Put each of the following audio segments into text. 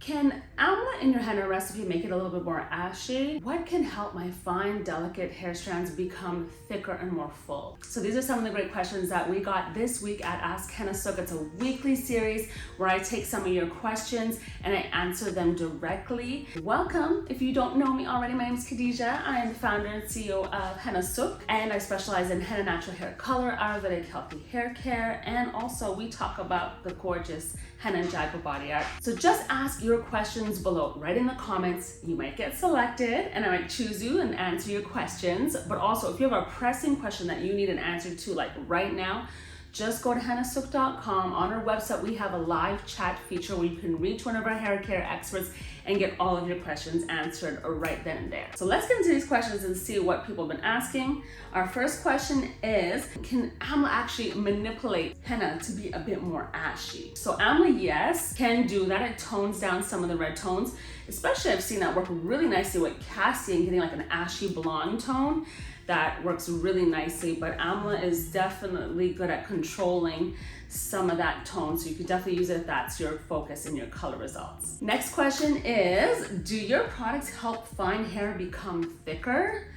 Can amla in your henna recipe make it a little bit more ashy? What can help my fine, delicate hair strands become thicker and more full? So these are some of the great questions that we got this week at Ask Henna Sooq. It's a weekly series where I take some of your questions and I answer them directly. Welcome. If you don't know me already, my name is Khadija. I am the founder and CEO of Hennasooq, and I specialize in henna natural hair color, Ayurvedic healthy hair care, and also we talk about the gorgeous henna and jago body art. So just ask your questions below, right in the comments. You might get selected and I might choose you and answer your questions. But also if you have a pressing question that you need an answer to, like right now, just go to hennasooq.com. On our website, we have a live chat feature where you can reach one of our hair care experts and get all of your questions answered right then and there. So let's get into these questions and see what people have been asking. Our first question is, can amla actually manipulate henna to be a bit more ashy? So amla, yes, can do that. It tones down some of the red tones. Especially I've seen that work really nicely with cassia and getting like an ashy blonde tone. That works really nicely, but amla is definitely good at controlling some of that tone, so you could definitely use it if that's your focus in your color results. Next question is, do your products help fine hair become thicker?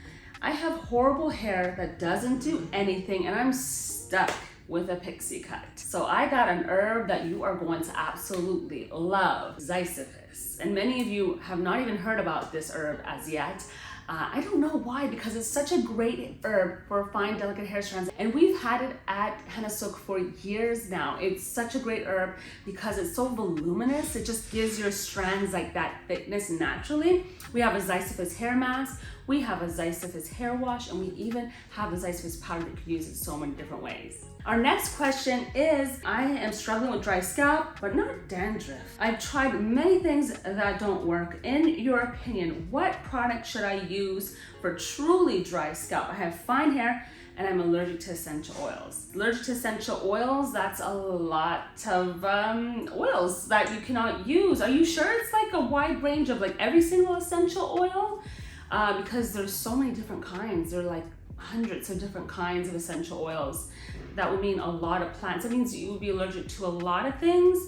I have horrible hair that doesn't do anything and I'm stuck with a pixie cut. So I got an herb that you are going to absolutely love, Ziziphus. And many of you have not even heard about this herb as yet. I don't know why, because it's such a great herb for fine, delicate hair strands. And we've had it at Hennasooq for years now. It's such a great herb because it's so voluminous. It just gives your strands like that thickness naturally. We have a Ziziphus hair mask, we have a Ziziphus hair wash, and we even have a Ziziphus powder that you can use in so many different ways. Our next question is, I am struggling with dry scalp, but not dandruff. I've tried many things that don't work. In your opinion, what product should I use for truly dry scalp? I have fine hair and I'm allergic to essential oils. Allergic to essential oils, that's a lot of oils that you cannot use. Are you sure it's like a wide range of like every single essential oil? Because there's so many different kinds. There are like hundreds of different kinds of essential oils. That would mean a lot of plants. It means you would be allergic to a lot of things.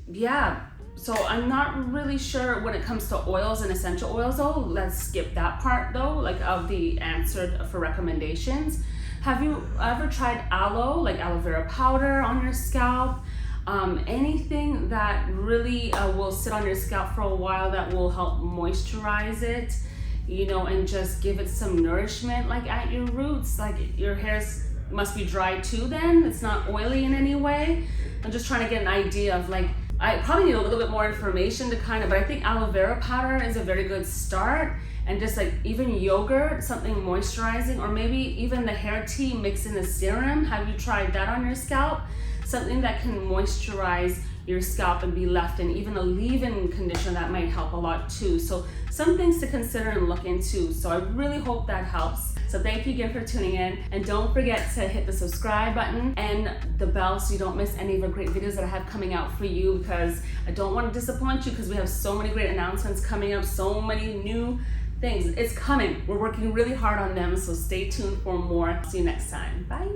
Yeah, so I'm not really sure when it comes to oils and essential oils though. Let's skip that part though, like of the answer for recommendations. Have you ever tried aloe, like aloe vera powder on your scalp? Anything that really will sit on your scalp for a while that will help moisturize it, you know, and just give it some nourishment like at your roots. Like your hair must be dry too then, it's not oily in any way. I'm just trying to get an idea of like, I probably need a little bit more information to kind of, but I think aloe vera powder is a very good start. And just like even yogurt, something moisturizing, or maybe even the hair tea mixed in a serum. Have you tried that on your scalp? Something that can moisturize your scalp and be left in, even a leave-in conditioner that might help a lot too. So some things to consider and look into. So I really hope that helps. So thank you again for tuning in, and don't forget to hit the subscribe button and the bell so you don't miss any of the great videos that I have coming out for you, because I don't want to disappoint you because we have so many great announcements coming up, so many new things. It's coming. We're working really hard on them, so stay tuned for more. See you next time. Bye.